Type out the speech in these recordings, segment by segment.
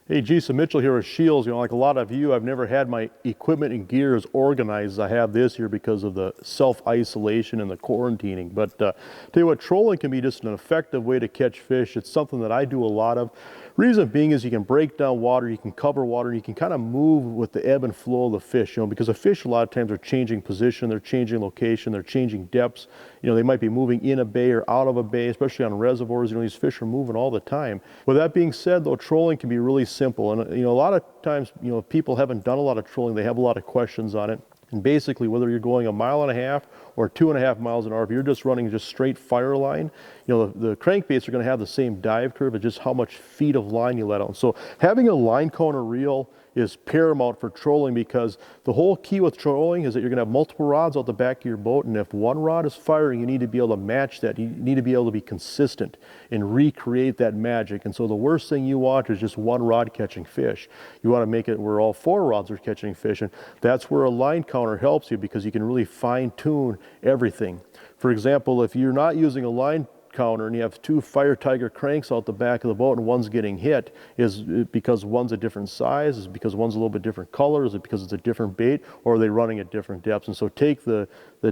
Hey, Jason Mitchell here with SCHEELS. You know, like a lot of you, I've never had my equipment and gear as organized as I have this year because of the self-isolation and the quarantining. But tell you what, trolling can be just an effective way to catch fish. It's something that I do a lot of. Reason being is you can break down water, you can cover water, you can kind of move with the ebb and flow of the fish, you know, because the fish a lot of times are changing position, they're changing location, they're changing depths. You know, they might be moving in a bay or out of a bay, especially on reservoirs. You know, these fish are moving all the time. With that being said, though, trolling can be really simple. And, you know, a lot of times, you know, if people haven't done a lot of trolling, they have a lot of questions on it. And basically, whether you're going 1.5 miles or 2.5 miles an hour, if you're just running just straight fire line, you know, the crankbaits are going to have the same dive curve. It's just how much feet of line you let out. So having a line counter reel is paramount for trolling, because the whole key with trolling is that you're going to have multiple rods out the back of your boat, and if one rod is firing, you need to be able to match that. You need to be able to be consistent and recreate that magic. And so the worst thing you want is just one rod catching fish. You want to make it where all 4 rods are catching fish, and that's where a line counter helps you, because you can really fine tune everything. For example, if you're not using a line counter and you have 2 Fire Tiger cranks out the back of the boat and one's getting hit, is it because one's a different size? Is it because one's a little bit different color? Is it because it's a different bait? Or are they running at different depths? And so take the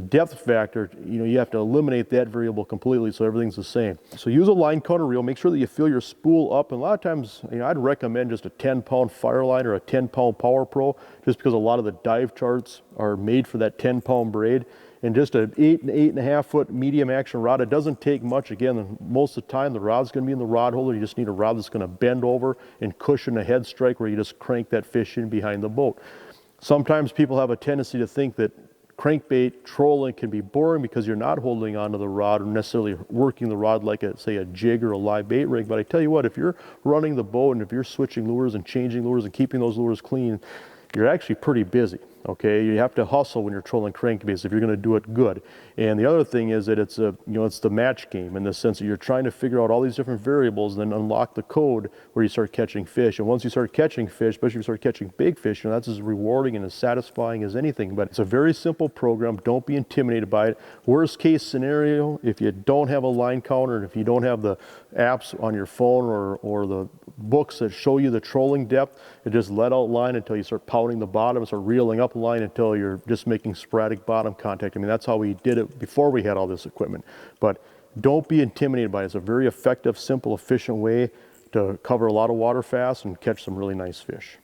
depth factor, you know, you have to eliminate that variable completely so everything's the same. So use a line counter reel, make sure that you fill your spool up, and a lot of times, you know, I'd recommend just a 10-pound Fireline or a 10-pound Power Pro, just because a lot of the dive charts are made for that 10-pound braid. And just an 8.5 foot medium action rod. It doesn't take much. Again, most of the time the rod's going to be in the rod holder. You just need a rod that's going to bend over and cushion a head strike where you just crank that fish in behind the boat. Sometimes people have a tendency to think that crankbait trolling can be boring because you're not holding onto the rod or necessarily working the rod like say a jig or a live bait rig. But I tell you what, if you're running the boat and if you're switching lures and changing lures and keeping those lures clean, you're actually pretty busy. Okay, you have to hustle when you're trolling crankbaits if you're going to do it good. And the other thing is that it's it's the match game, in the sense that you're trying to figure out all these different variables and then unlock the code where you start catching fish. And once you start catching fish, especially if you start catching big fish, you know, that's as rewarding and as satisfying as anything. But it's a very simple program. Don't be intimidated by it. Worst case scenario, if you don't have a line counter and if you don't have the apps on your phone or the books that show you the trolling depth, you just let out line until you start pounding the bottom and start reeling up line until you're just making sporadic bottom contact. I mean, that's how we did it before we had all this equipment. But don't be intimidated by it. It's a very effective, simple, efficient way to cover a lot of water fast and catch some really nice fish.